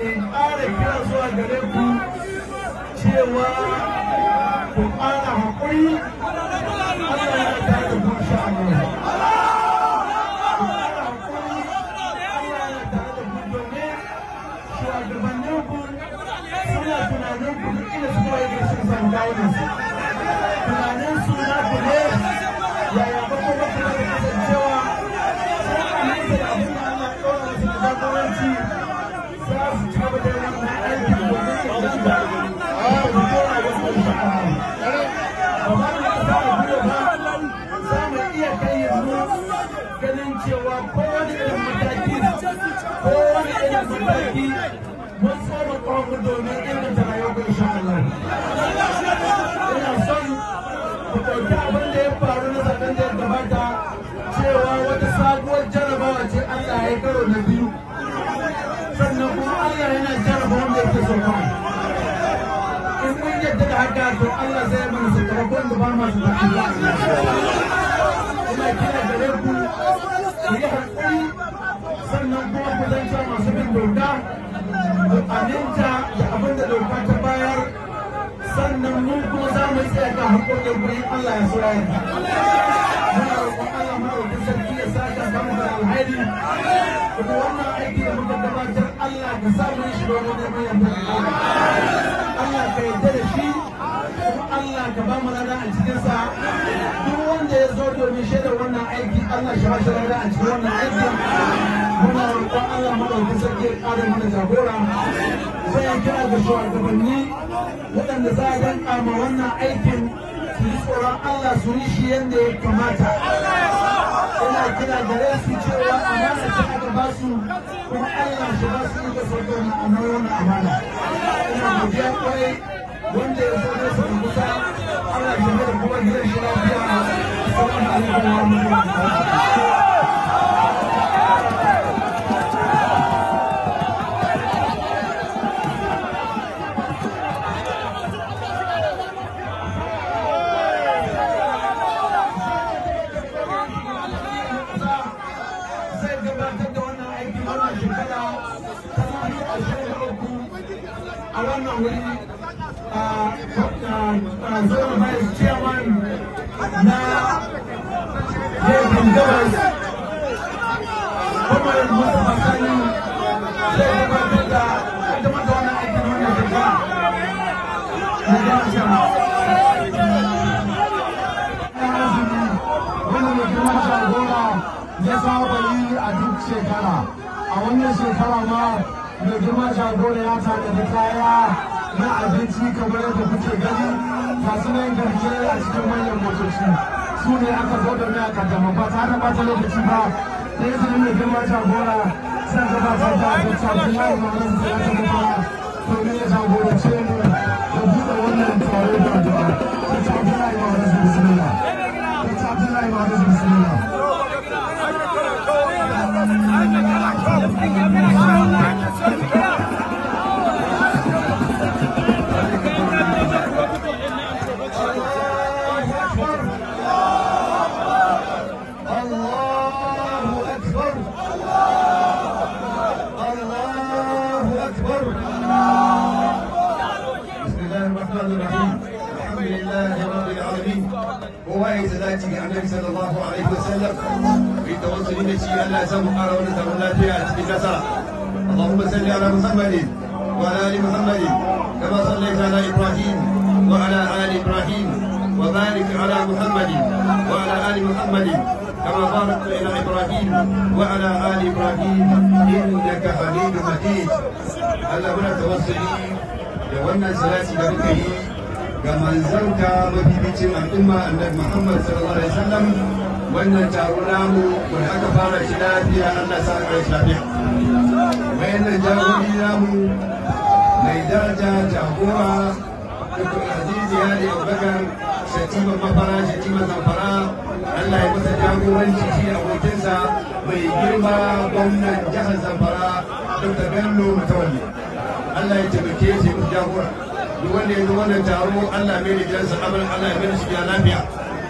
in ƙara kira zuwa gare ku cewa ku ƙara haƙuri Allah ya tare da ku insha Allah. Ku ƙara haƙuri Allah ya tare da ku domin shugabanninku suna tunanin ku duk inda suka yi da sun san gawunansu. Tunanin su na ku ne yaya ba ko ba ku da kasancewa sai a nuna da abin da Allah ya ɗora musu da jagoranci za su ci gaba da wannan aiki domin su da su da ganin cewa kowane irin mataki mun tsoma ƙwamu domin inganta rayuwar insha Allah. Ina son ku ɗauki abin da ya faru na zaben da ya gabata cewa wata sabuwar jarabawa ce Allah ya yi karo na biyu, sannan kuma Allah yana jaraba wanda yake so kawai. In mun yadda da haka to Allah zai mana sakamakon da ba masu tafi. Ina kira gare ku ku yi haƙuri, sannan kuma ku zanta masu bin doka ku aminta da abin da doka ta bayar, sannan mun kuma za mu tsaya ga haƙoƙin gurin Allah ya so ya yarda. Muna roƙon Allah maɗaukin sarki ya saka kamu da alhairi, kuma wannan aiki da muka gabatar Allah ka sa mu shi domin neman yarda Allah. Allah ka yarda da shi, kuma Allah ka ba mu rana a cikinsa. Duk wanda ya zo domin shaidar wannan aiki Allah shi ba shi rana a cikin wannan aiki. Muna roƙon Allah maɗaukin sarki ya ƙara mana jagora. Sai ya kira ga shugabanni waɗanda za a danƙa ma wannan aikin su yi tsoron Allah su yi shi yadda ya kamata. Ina kira gare su cewa amana ce aka ba su, kuma Allah shi ba su ika sauke wannan amana. Ina godiya kwarai wanda ya zo nesa da kusa, Allah shi da kuma gidan shi lafiya. Assalamu alaikum wa rahmatullahi. A wannan wuri zone vice chairman na yankin gabas kuma Mustapha Sani zai gabatar da kaddamar da wannan aikin wannan shekara na jami'a. Wannan mutumin shagora ya saba yi a duk shekara. A wannan shekara ma mai girma jagora ya tanadi kaya na abinci kamar yadda kuke gani, masu nan garke a cikin manyan motoci su ne aka zo da mai kaddama ba tare da bata lokaci ba. Da izinin mai girma jagora zan gabatar da abinci Abdullahi Muhammadu Salatu Mutala domin ya jagorance mu da buɗe wannan taro da addu'a. Dr. Abdullahi Muhammadu Bismillah. Dr. Abdullahi Muhammadu Bismillah. النبي صلى الله عليه وسلم في توصل النشي ألا سمع ونسأل فيها في كسرة. اللهم صل على محمد وعلى آل محمد كما صليت على إبراهيم وعلى آل إبراهيم، وبارك على محمد وعلى آل محمد كما باركت إلى إبراهيم وعلى آل إبراهيم إنك حميد مجيد. ألا هنا توصلي لونا سلاسي بكي كما زرت مبيبتين الأمة النبي محمد صلى الله عليه وسلم وأن تعوناه والحق فارش لا فيها أن سائر الإسلامية وأن جاهليناه لدرجة جاهورا دكتور العزيز هادي أبو بكر شتيمة مفرا شتيمة زنفرا الله يمسى جاهورا شيء أبو تنسى ويجرما ضمن جهل زنفرا دكتور بيلو متولي الله يتبكيسي جاهورا يولي يدون تارو الله من جلس قبل الله من شبيا نافع.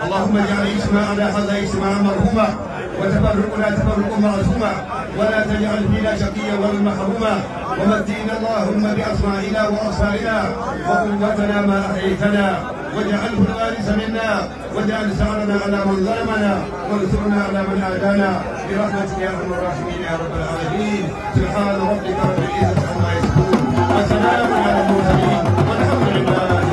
اللهم اجعل اجتماعنا هذا اجتماعا مرحوما وتفرقنا تفرقا معصوما، ولا تجعل فينا شقيا ولا محروما، ومتعنا اللهم بأسماعنا وأبصارنا وقوتنا ما أحييتنا، واجعله الوارث منا، واجعل ثأرنا على من ظلمنا، وانصرنا على من عادانا، برحمتك يا أرحم الراحمين يا رب العالمين. سبحان ربك رب العزة عما يصفون، وسلام على المرسلين، والحمد لله رب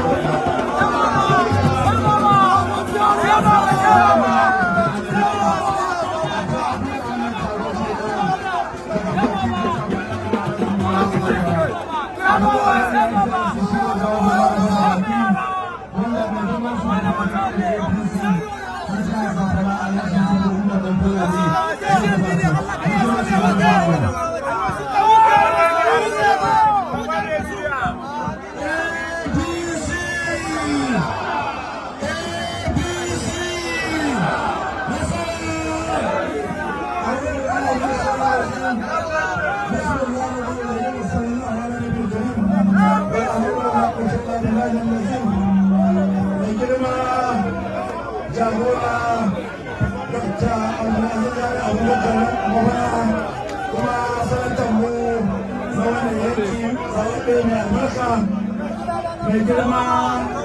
mai girma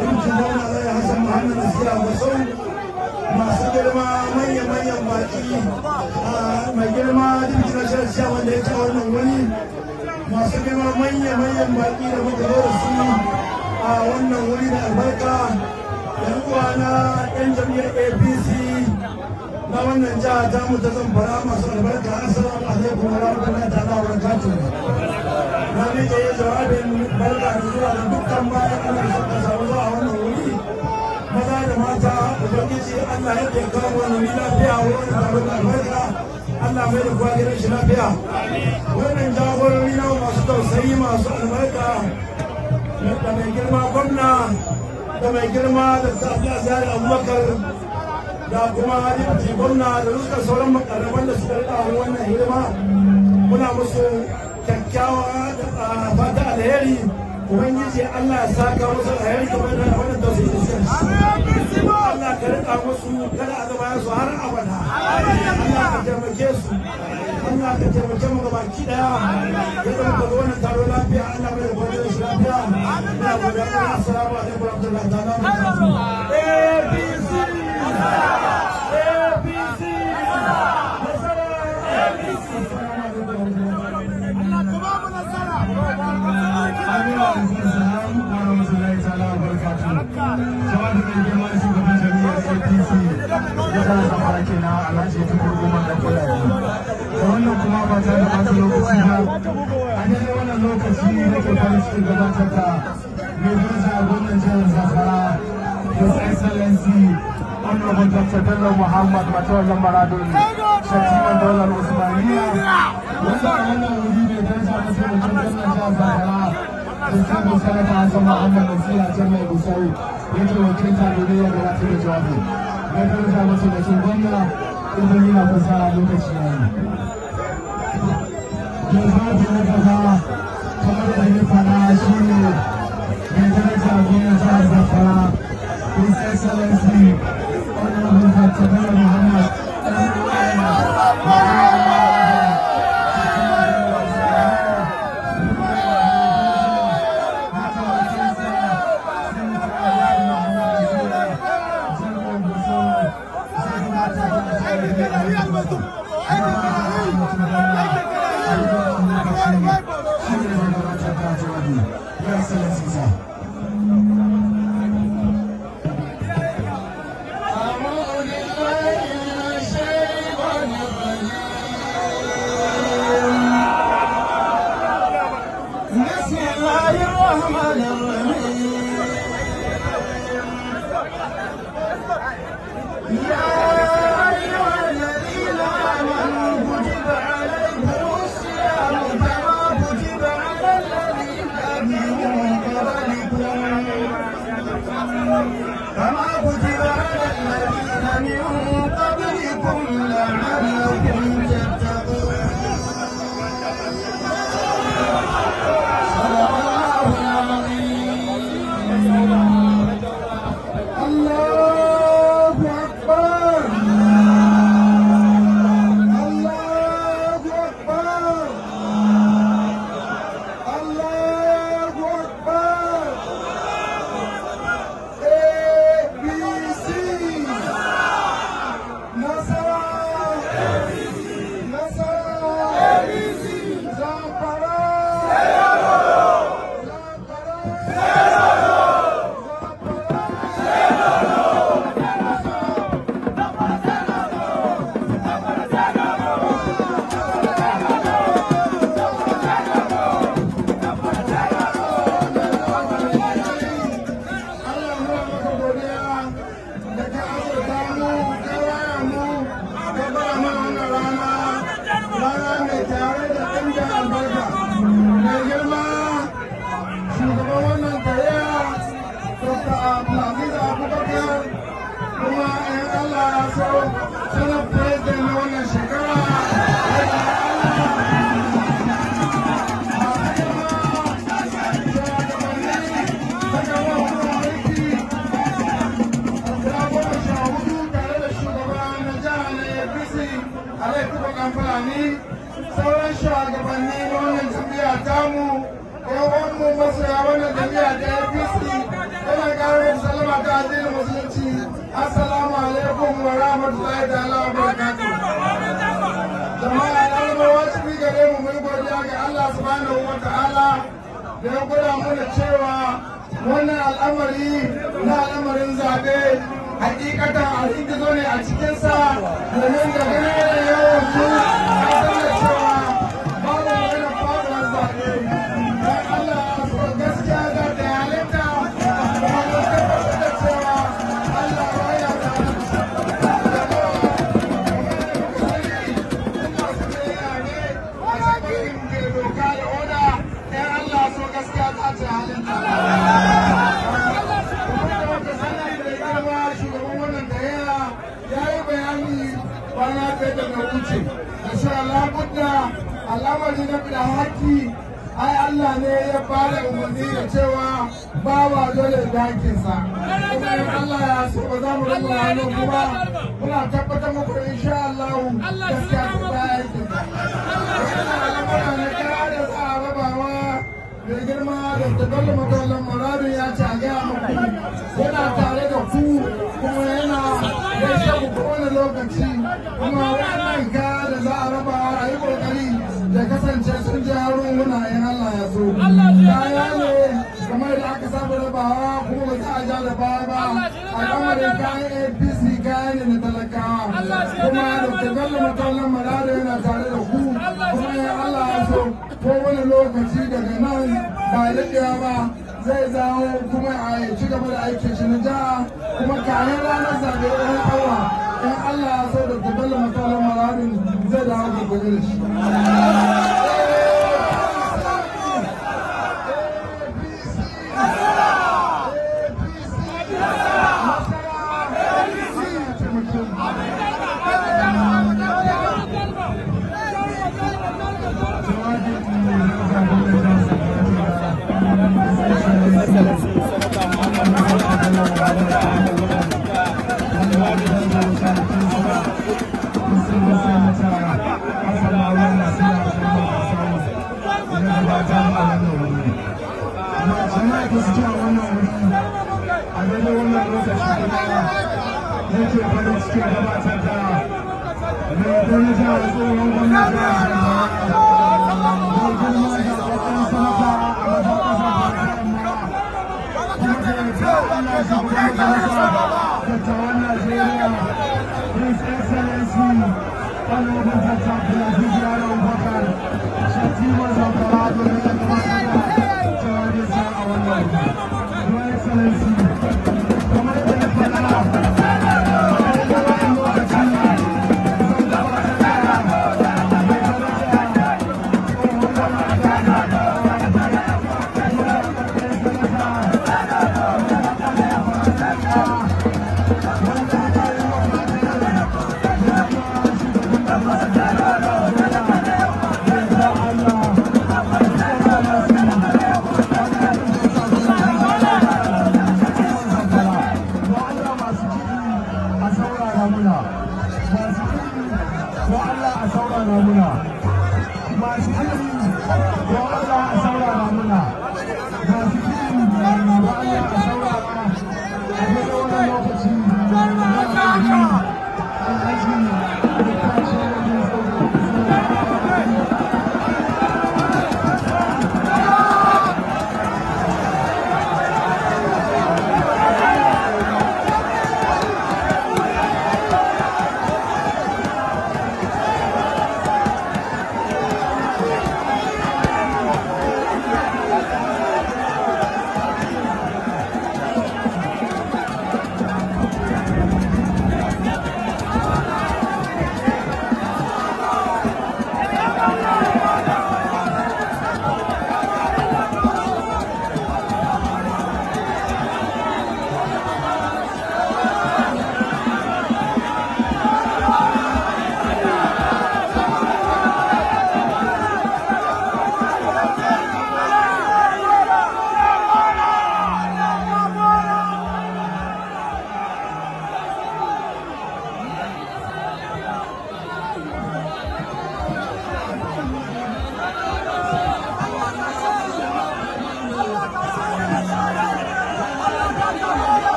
yankin zauna zai Hassan Muhammad Nasiya Wasau, masu girma manyan baki mai girma jirgin shirya wanda ya ce wannan wani, masu girma manyan baki da muka zo da su a wannan wuri da albarka, yan uwa na yan jam'iyyar APC na wannan jiha ta mu ta Zamfara masu albarka. Assalamu alaikum wa rahmatullahi ta'ala wa barakatuh. Na nake jawabin barka da zuwa da dukkan bayan Allah suka samu zuwa wannan wuri, maza da mata. Ubangiji Allah ya ke kawo wannan wuri lafiya, wurin taro da albarka. Allah mai da kowa gidan shi lafiya. Wannan jagorori na masu tausayi masu albarka da mai girma gwamna da mai girma da Abdulaziz Abubakar da kuma Deputy gwamna da dukkan sauran makarraban da suka rika wannan hidima, muna musu kyakkyawa da fata alheri. Ubangiji Allah ya saka musu alheri kamar da wannan tausayi da suka shi. Allah ka rika musu kada a zama su har abada. Allah ka taimake su, Allah ka taimake mu gabaki daya. Ya zama ka zo wannan taro lafiya, Allah mai da kwanciyar shi lafiya. Ina godiya. Assalamu alaikum wa rahmatullahi ta'ala wa barakatuh. APC Alhaji Tukur Umar da Fulani. Da wannan kuma ba ta da ɓata lokaci ba, a daidai wannan lokaci da ke farin cikin gabatar da mai daraja gwamnan jihar Zamfara, His Excellency Honorable Dr. Bello Muhammad Matawallan Maradun, Shatiman Daular Usmaniya, wanda a wannan wuri mai daraja mataimakin gwamnan jihar Zamfara, Distinguished Senator Hassan Muhammad Nasiya Jami'ai Gusau, yake wakilta domin ya gabatar da jawabi. Mai daraja mataimakin gwamna idan yana kusa lokaci ya yi. Jawabi na gaba kamar da ya fara shi ne mai daraja gwamnan jihar Zamfara, His Excellency Honorable Dr. Bello Muhammad الله أكبر. masoya wannan jami'a ta APC ina ƙara salama ta addinin musulunci. Assalamu alaikum wa rahmatullahi ta'ala wa barakatuh. Jama'a ya zama wajibi gare mu mai godiya ga Allah subhanahu wa ta'ala da ya gwada mana cewa wannan al'amari na al'amarin zaɓe hakikatan a gizo ne a cikinsa domin da ganin da yawan su a sanar cewa babu magana faruwar zaɓe. Dan Allah so gaskiya za ta halitta kuma mun tabbatar da cewa Allah baya da doka da oda ɗan Allah so gaskiya za ta halitta. Bana kai da na wuce da shi labudda al'amari na da haƙƙi ai Allah ne ya bada umarni da cewa bawa dole da haƙƙinsa kuma in Allah ya so ba za mu rabu hannu kuma muna tabbatar muku insha Allah gaskiya su ta aikinsa wannan al'amura na kare za a rabawa mai girma da tabbatar matsalan muradun ya ce a gaya muku yana tare da ku kuma yana gaishe ku kowane lokaci kuma wannan kaya da za a raba a yi kokari da kasance sun je haruna in Allah ya so kaya ne kamar da aka saba rabawa kuma ba za a ja da baya ba al'amarin kayan APC kaya ne na talakawa kuma da tabbala matsalan marada yana tare da ku kuma in Allah ya so kowane lokaci daga nan ba daɗewa ba zai zawo kuma a ci gaba da aikin shi na jiha kuma kayan ranar zaɓe wani awa in Allah ya so da tabbala matsalar maradin zai dawo gurgurbe da shi.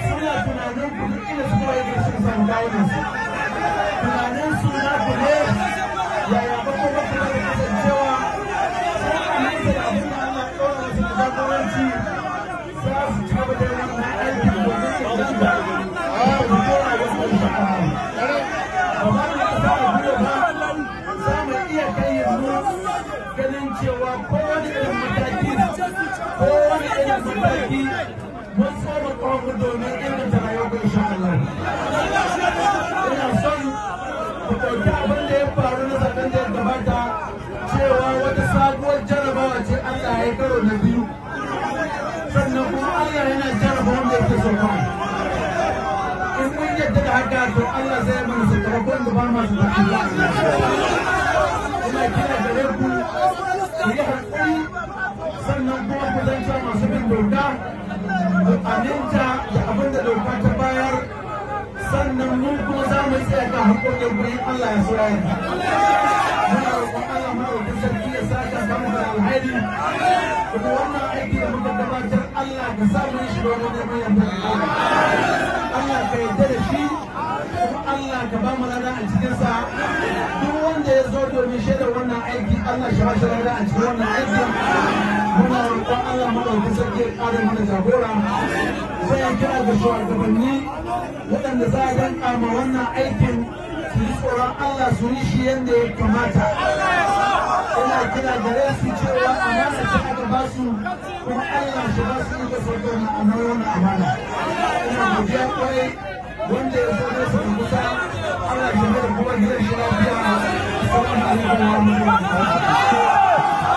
suna tunanin tunanin ku duk inda su kuma yake sun samu kawunan su tunanin su na ku ne yaya ba ko ba ku da kasancewa sai aminta da abin da Allah ɗora musu da jagoranci za su ci gaba da wannan aiki domin inganta da dora wasu sha'awa. Ba za mu kasa a biyo ba za mu iya kai yanzu ganin cewa kowane irin mataki mun tsoma ƙwamu domin inganta rayuwar insha Allah. Ina son ku ɗauki abin da ya faru na zaben da ya gabata cewa wata sabuwar jarabawa ce Allah ya karo na biyu. Sannan kuma Allah yana jaraba wanda yake so kawai. In mun yadda da haka to Allah zai mana sakamakon da ba masu zaɓi. Ina kira gare ku yi haƙuri sannan kuma ku zanta masu bin doka ku aminta da abin da doka ta bayar sannan mun kuma za mu tsaya kan haƙoƙin gurin Allah ya so yarda. Muna roƙon Allah maɗaukin sarki ya saka kama da alhairi kuma wannan aiki da muka gabatar Allah ka sa mu shi domin neman yarda da Allah ka yarda da shi kuma Allah ka ba mu rana a cikinsa duk wanda ya zo domin shaidar wannan aiki Allah shi ba shi rana a cikin wannan aikin. Muna roƙon Allah maɗaukin sarki ya ƙara mana jagora zai kira ga shugabanni waɗanda za a danƙa ma wannan aikin su yi tsoron Allah su yi shi yadda ya kamata. Ina kira gare su cewa amana ce aka ba su kuma Allah shi ba su ika sauke wannan amana. Ina godiya kwarai wanda ya zo nesa da kusa Allah shi da kuma gidan shi lafiya. Assalamu alaikum wa rahmatullahi.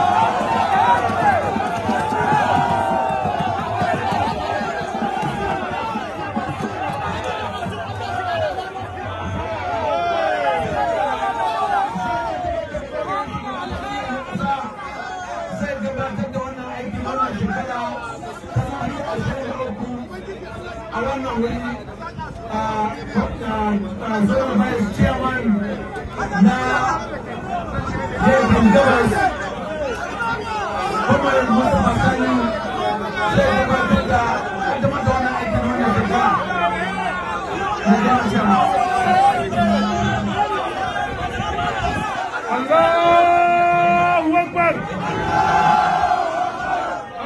A wannan wuri zuwa vice chairman na yankin gabas kuma yin musu masani zai gabatar da kaddamar da wannan aikin wannan shekara na jami'a. Allahu Akbar!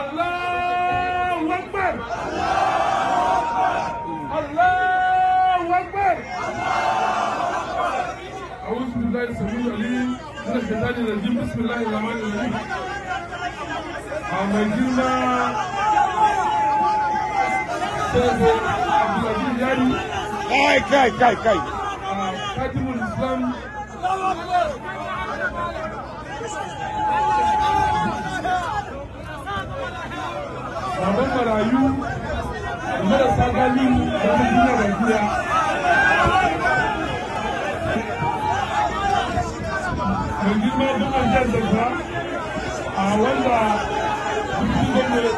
Allahu Akbar! أعوذ بالله السميع العليم من الشيطان الرجيم بسم الله الرحمن الرحيم. mai girma Sheikh Abdulaziz Yari kai Kadimul Islam baban marayu marasa galihu da duniya Najeriya. Mai girma dukkan jihar Zamfara a wanda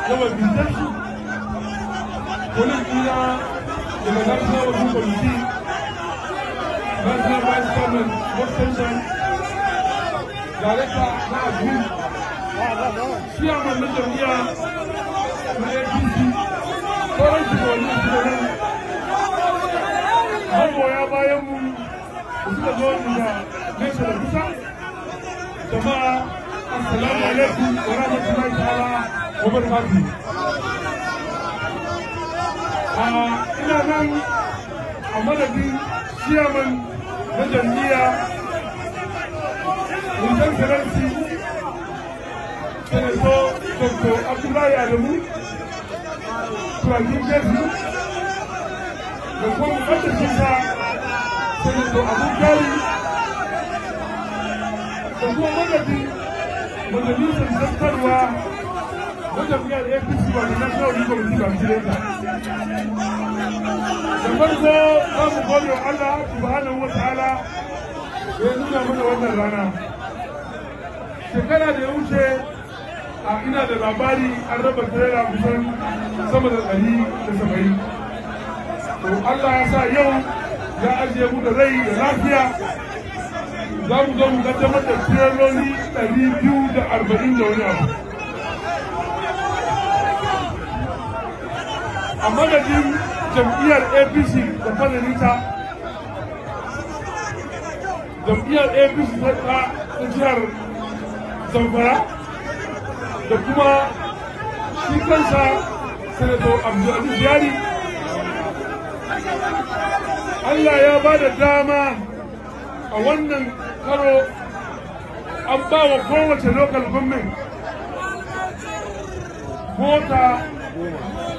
yawan bintarsu polis ɗina daga national wasu kwamiti national vice chairman extension director na admin chairman na jam'iyya na APC sauran shugabannin shugaban magoya bayan mu da suka zo daga nesa da kusa. Jama'a assalamu alaikum wa rahmatullahi ta'ala wa barakatuh. Ina nan a madadin chairman na jam'iyya Mutan Saransi Senator Dr. Abdullahi Adamu Turajin Jesu da kuma mukaddashin sa Senator Abu Gali da kuma madadin majalisar zartarwa na jam'iyyar APC ba da national committee ba shi da farko za mu gode wa Allah subhanahu wa ta'ala da ya nuna mana wannan rana. Shekara da ya wuce ina da labari an raba tirela kusan sama da 170. To Allah ya sa yau ya ajiye mu da rai da lafiya za mu zo mu kaddamar da tireloli 240 da wani abu. A madadin jam'iyyar APC da fadalinta, jam'iyyar APC ta jihar Zamfara da kuma shi kansa Sanato Abdulaziz Yari. Allah ya ba da dama a wannan karo an ba wa kowace local government mota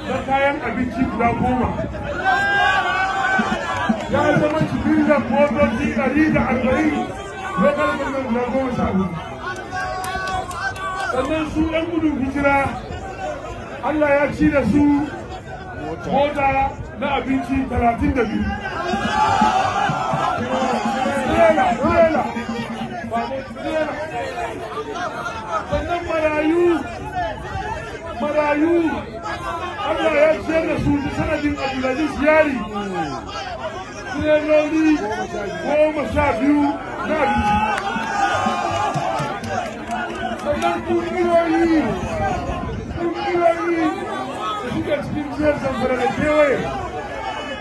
na kayan abinci guda 10. Ya zama cikin da motoci 140 local government guda 14. Sannan su ɗan gudun hijira Allah ya ci da su mota na abinci 32. Sannan marayu Allah ya ciyar da su sanadin Abdulaziz Yari tireloli 12 na abinci. Sannan kungiyoyi da suke cikin jihar Zamfara da kewaye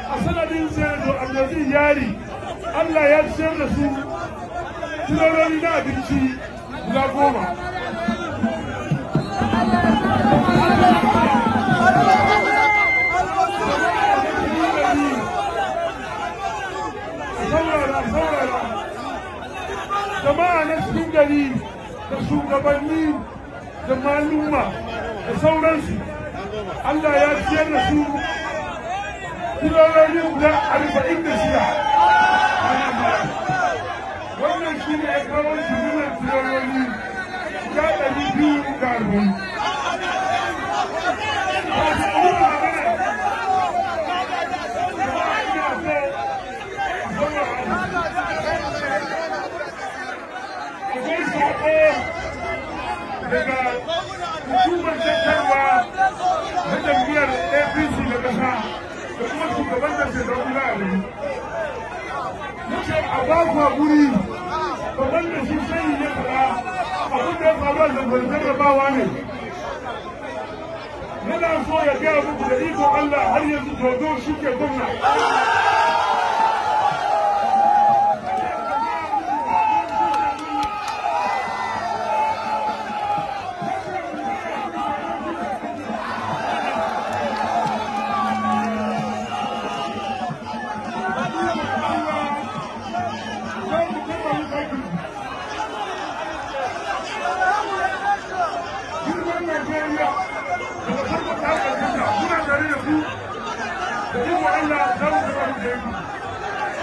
a sanadin Sanato Abdulaziz Yari Allah ya ciyar da su tireloli na abinci guda 10. Jama'a na cikin gari da shugabanni da maluma da sauransu Allah ya ciyar da su tireloli guda 46. Wannan shi ne ya kawo jimillar tireloli guda 240. Daga hukumar tattarwa na jam'iyyar APC da ƙasa da kuma shugaban da shekaru guda 40. Yace a ba ku haƙuri babban da shi sai ya fara abin da ya faru a Zamfara jarrabawa ne. Yana so ya gaya muku da ikon Allah har yanzu dodo shi ke gwamna.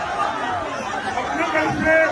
Abu na ƙarshe